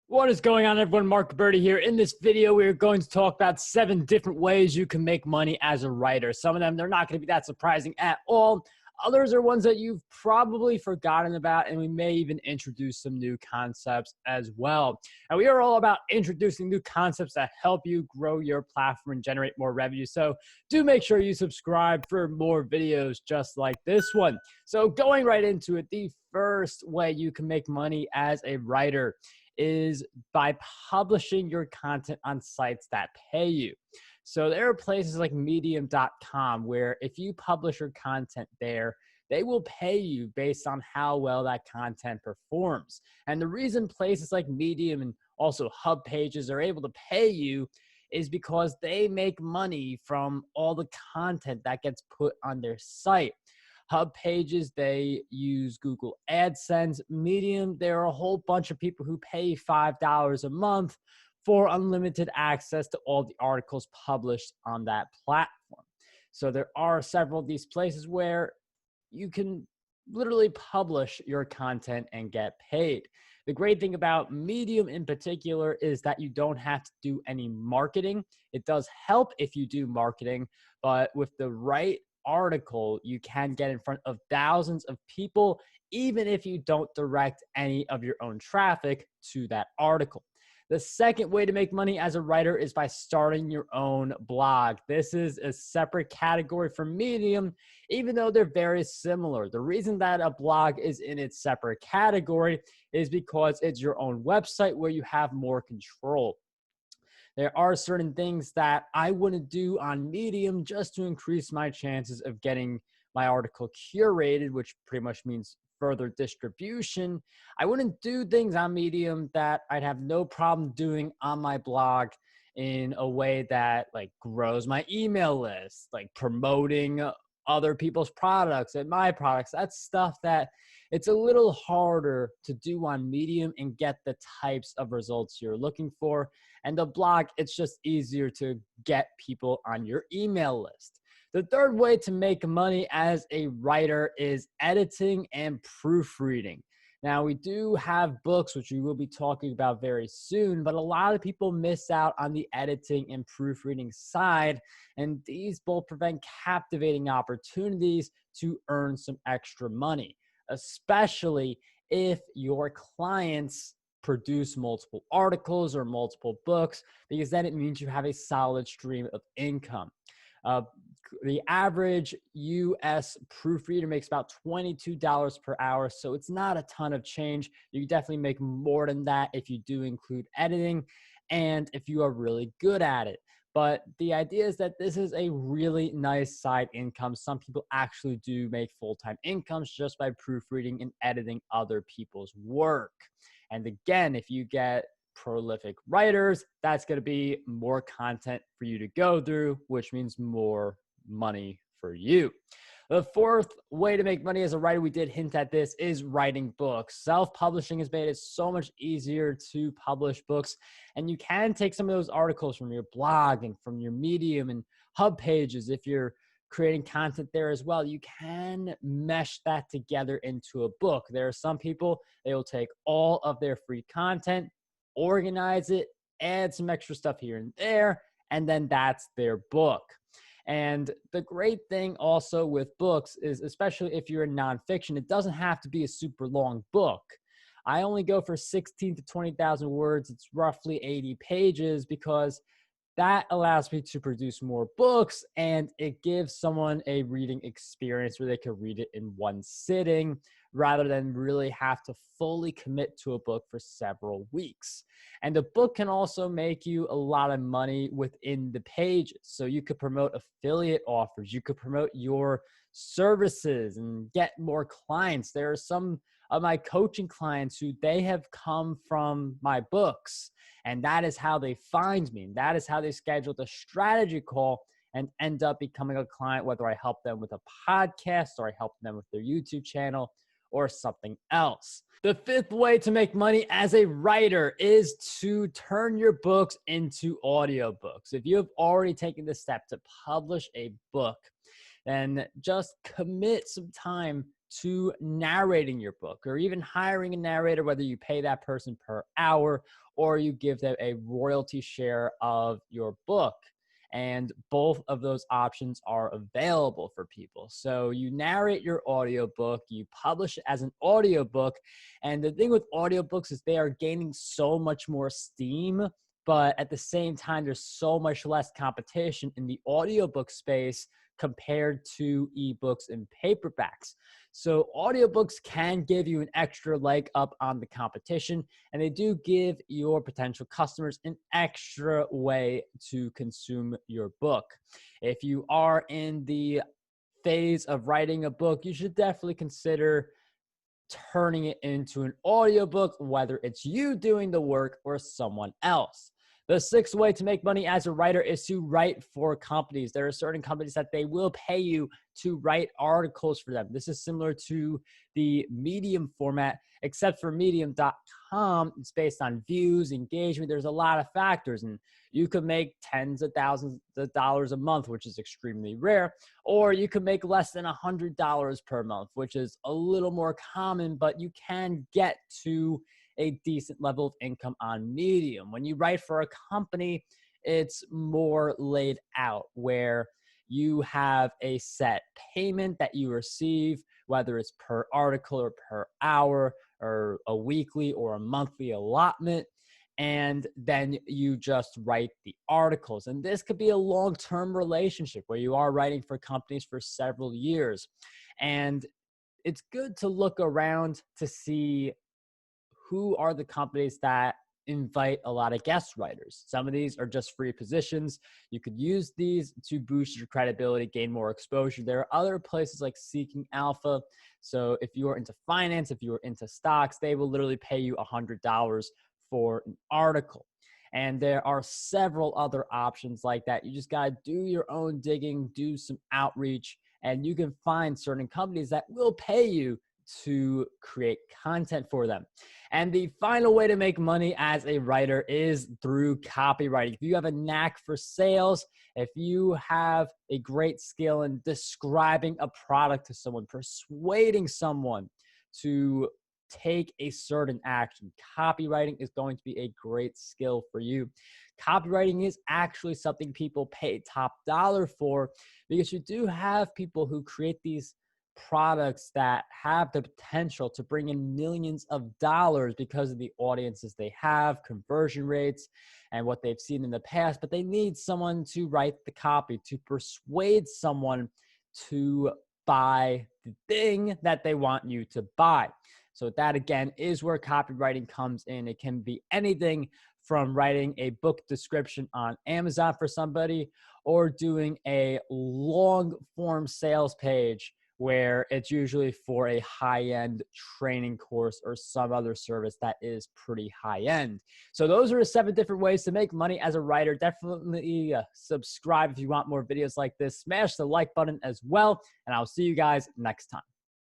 What is going on, everyone? Marc Guberti here. In this video, we are going to talk about 7 different ways you can make money as a writer. Some of them, they're not going to be that surprising at all. Others are ones that you've probably forgotten about, and we may even introduce some new concepts as well. And we are all about introducing new concepts that help you grow your platform and generate more revenue. So do make sure you subscribe for more videos just like this one. So going right into it, the first way you can make money as a writer is by publishing your content on sites that pay you. So there are places like medium.com where if you publish your content there, they will pay you based on how well that content performs. And the reason places like Medium and also Hub Pages are able to pay you is because they make money from all the content that gets put on their site. Hub Pages, they use Google AdSense. Medium, there are a whole bunch of people who pay $5 a month for unlimited access to all the articles published on that platform. So there are several of these places where you can literally publish your content and get paid. The great thing about Medium in particular is that you don't have to do any marketing. It does help if you do marketing, but with the right article, you can get in front of thousands of people, even if you don't direct any of your own traffic to that article. The second way to make money as a writer is by starting your own blog. This is a separate category from Medium, even though they're very similar. The reason that a blog is in its separate category is because it's your own website where you have more control. There are certain things that I wouldn't do on Medium just to increase my chances of getting my article curated, which pretty much means further distribution. I wouldn't do things on Medium that I'd have no problem doing on my blog in a way that like grows my email list, like promoting other people's products and my products. That's stuff that it's a little harder to do on Medium and get the types of results you're looking for. And the blog, it's just easier to get people on your email list. The third way to make money as a writer is editing and proofreading. Now, we do have books, which we will be talking about very soon, but a lot of people miss out on the editing and proofreading side, and these both prevent captivating opportunities to earn some extra money, especially if your clients produce multiple articles or multiple books, because then it means you have a solid stream of income. The average US proofreader makes about $22 per hour, so it's not a ton of change. You definitely make more than that if you do include editing and if you are really good at it. But the idea is that this is a really nice side income. Some people actually do make full-time incomes just by proofreading and editing other people's work. And again, if you get prolific writers, that's going to be more content for you to go through, which means more money for you. The fourth way to make money as a writer, we did hint at this, is writing books. Self-publishing has made it so much easier to publish books, and you can take some of those articles from your blog and from your Medium and Hub Pages. If you're creating content there as well, you can mesh that together into a book. There are some people, they will take all of their free content, organize it, add some extra stuff here and there, and then that's their book. And the great thing also with books is, especially if you're in nonfiction, it doesn't have to be a super long book. I only go for 16 to 20,000 words. It's roughly 80 pages because that allows me to produce more books, and it gives someone a reading experience where they can read it in one sitting rather than really have to fully commit to a book for several weeks. And the book can also make you a lot of money within the pages. So you could promote affiliate offers, you could promote your services and get more clients. There are some of my coaching clients who they have come from my books, and that is how they find me. And that is how they schedule the strategy call and end up becoming a client, whether I help them with a podcast or I help them with their YouTube channel or something else. The fifth way to make money as a writer is to turn your books into audiobooks. If you have already taken the step to publish a book, then just commit some time to narrating your book, or even hiring a narrator, whether you pay that person per hour or you give them a royalty share of your book. And both of those options are available for people. So you narrate your audiobook, you publish it as an audiobook. And the thing with audiobooks is they are gaining so much more steam, but at the same time, there's so much less competition in the audiobook space compared to ebooks and paperbacks. So audiobooks can give you an extra leg up on the competition, and they do give your potential customers an extra way to consume your book. If you are in the phase of writing a book, you should definitely consider turning it into an audiobook, whether it's you doing the work or someone else. The sixth way to make money as a writer is to write for companies. There are certain companies that they will pay you to write articles for them. This is similar to the Medium format, except for Medium.com, it's based on views, engagement. There's a lot of factors, and you could make tens of thousands of dollars a month, which is extremely rare, or you could make less than $100 per month, which is a little more common, but you can get to a decent level of income on Medium. When you write for a company, it's more laid out where you have a set payment that you receive, whether it's per article or per hour or a weekly or a monthly allotment. And then you just write the articles. And this could be a long-term relationship where you are writing for companies for several years. And it's good to look around to see who are the companies that invite a lot of guest writers. Some of these are just free positions. You could use these to boost your credibility, gain more exposure. There are other places like Seeking Alpha. So if you are into finance, if you are into stocks, they will literally pay you $100 for an article. And there are several other options like that. You just got to do your own digging, do some outreach, and you can find certain companies that will pay you to create content for them. And the final way to make money as a writer is through copywriting. If you have a knack for sales, if you have a great skill in describing a product to someone, persuading someone to take a certain action, copywriting is going to be a great skill for you. Copywriting is actually something people pay top dollar for, because you do have people who create these products that have the potential to bring in millions of dollars because of the audiences they have, conversion rates, and what they've seen in the past. But they need someone to write the copy, to persuade someone to buy the thing that they want you to buy. So that, again, is where copywriting comes in. It can be anything from writing a book description on Amazon for somebody, or doing a long form sales page where it's usually for a high-end training course or some other service that is pretty high-end. So those are 7 different ways to make money as a writer. Definitely subscribe if you want more videos like this. Smash the like button as well, and I'll see you guys next time.